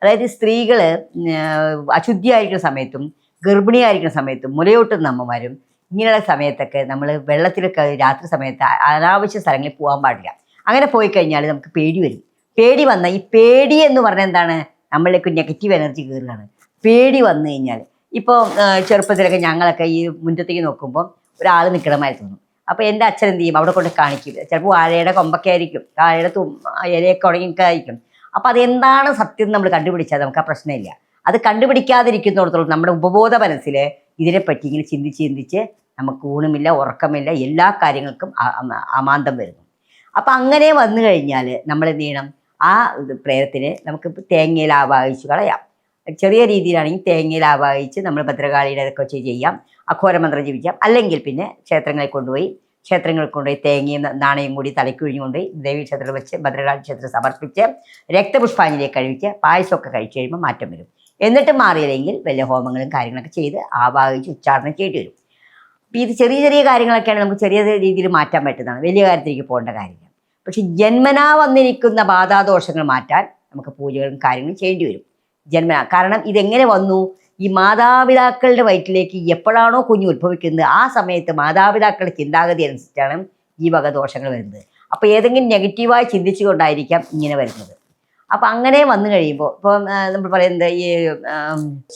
അതായത് സ്ത്രീകൾ അശുദ്ധിയായിരിക്കുന്ന സമയത്തും ഗർഭിണിയായിരിക്കുന്ന സമയത്തും മുലയൂട്ടുന്ന അമ്മമാരും ഇങ്ങനെയുള്ള സമയത്തൊക്കെ നമ്മൾ വെള്ളത്തിലൊക്കെ രാത്രി സമയത്ത് അനാവശ്യ സ്ഥലങ്ങളിൽ പോകാൻ പാടില്ല. അങ്ങനെ പോയി കഴിഞ്ഞാൽ നമുക്ക് പേടി വരും. പേടി വന്നാൽ ഈ പേടി എന്ന് പറഞ്ഞാൽ എന്താണ്, നമ്മളിലേക്ക് നെഗറ്റീവ് എനർജി കയറുകയാണ്. പേടി വന്നു കഴിഞ്ഞാൽ ഇപ്പോൾ ചെറുപ്പത്തിലൊക്കെ ഞങ്ങളൊക്കെ ഈ മുറ്റത്തേക്ക് നോക്കുമ്പോൾ ഒരാൾ നിൽക്കണമായിട്ട് തോന്നും. അപ്പോൾ എൻ്റെ അച്ഛൻ എന്ത് ചെയ്യും, അവിടെ കൊണ്ട് കാണിക്കും. ചിലപ്പോൾ വാഴയുടെ കൊമ്പൊക്കെ ആയിരിക്കും, വാഴയുടെ ഇലയൊക്കെ ഉണങ്ങിക്കായിരിക്കും. അപ്പോൾ അതെന്താണ് സത്യം നമ്മൾ കണ്ടുപിടിച്ചാൽ നമുക്ക് ആ പ്രശ്നമില്ല. അത് കണ്ടുപിടിക്കാതിരിക്കുന്നിടത്തോളം നമ്മുടെ ഉപബോധ മനസ്സിൽ ഇതിനെപ്പറ്റി ഇങ്ങനെ ചിന്തിച്ച് നമുക്ക് ഊണുമില്ല, ഉറക്കമില്ല, എല്ലാ കാര്യങ്ങൾക്കും അമാന്തം വരുന്നു. അപ്പം അങ്ങനെ വന്നു കഴിഞ്ഞാൽ നമ്മൾ എന്ത് ചെയ്യണം, ആ പ്രേതത്തിന് നമുക്ക് തേങ്ങയിൽ ആവാഹിച്ച് കളയാം. ചെറിയ രീതിയിലാണെങ്കിൽ തേങ്ങയിൽ ആവാഹിച്ച് നമ്മൾ ഭദ്രകാളിയുടെ അതൊക്കെ വെച്ച് ചെയ്യാം, അഘോരമന്ത്രം ജപിക്കാം. അല്ലെങ്കിൽ പിന്നെ ക്ഷേത്രങ്ങളിൽ കൊണ്ടുപോയി തേങ്ങയും നാണയം കൂടി തലയ്ക്കൊഴിഞ്ഞു കൊണ്ടുപോയി ദേവീക്ഷേത്രത്തിൽ വെച്ച് ഭദ്രകാളി ക്ഷേത്രം സമർപ്പിച്ച് രക്തപുഷ്പാഞ്ജലിയെ കഴിച്ച് പായസമൊക്കെ കഴിച്ച് കഴിയുമ്പോൾ മാറ്റം വരും. എന്നിട്ട് മാറിയില്ലെങ്കിൽ വലിയ ഹോമങ്ങളും കാര്യങ്ങളൊക്കെ ചെയ്ത് ആവാഹിച്ച് ഉച്ചാരണം ചെയ്യേണ്ടി വരും. അപ്പോൾ ഇത് ചെറിയ ചെറിയ കാര്യങ്ങളൊക്കെയാണ് നമുക്ക് ചെറിയ രീതിയിൽ മാറ്റാൻ പറ്റുന്നതാണ്, വലിയ കാര്യത്തിലേക്ക് പോകേണ്ട കാര്യങ്ങൾ. പക്ഷെ ജന്മനാ വന്നിരിക്കുന്ന ബാധാദോഷങ്ങൾ മാറ്റാൻ നമുക്ക് പൂജകളും കാര്യങ്ങളും ചെയ്യേണ്ടി വരും ജന്മനാ. കാരണം ഇതെങ്ങനെ വന്നു, ഈ മാതാപിതാക്കളുടെ വയറ്റിലേക്ക് എപ്പോഴാണോ കുഞ്ഞ് ഉത്ഭവിക്കുന്നത് ആ സമയത്ത് മാതാപിതാക്കളുടെ ചിന്താഗതി അനുസരിച്ചാണ് ഈ വക ദോഷങ്ങൾ വരുന്നത്. അപ്പോൾ ഏതെങ്കിലും നെഗറ്റീവായി ചിന്തിച്ചുകൊണ്ടായിരിക്കാം ഇങ്ങനെ വരുന്നത്. അപ്പം അങ്ങനെ വന്നു കഴിയുമ്പോൾ ഇപ്പോൾ നമ്മൾ പറയുന്നത് ഈ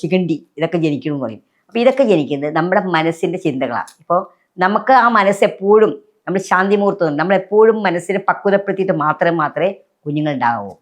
ശിഖണ്ഡി ഇതൊക്കെ ജനിക്കണമെന്ന് പറയും. അപ്പോൾ ഇതൊക്കെ ജനിക്കുന്നത് നമ്മുടെ മനസ്സിൻ്റെ ചിന്തകളാണ്. ഇപ്പോൾ നമുക്ക് ആ മനസ്സെപ്പോഴും നമ്മൾ ശാന്തിമുഹൂർത്തം നമ്മളെപ്പോഴും മനസ്സിനെ പക്വതപ്പെടുത്തിയിട്ട് മാത്രമേ കുഞ്ഞുങ്ങൾ ഉണ്ടാകൂ.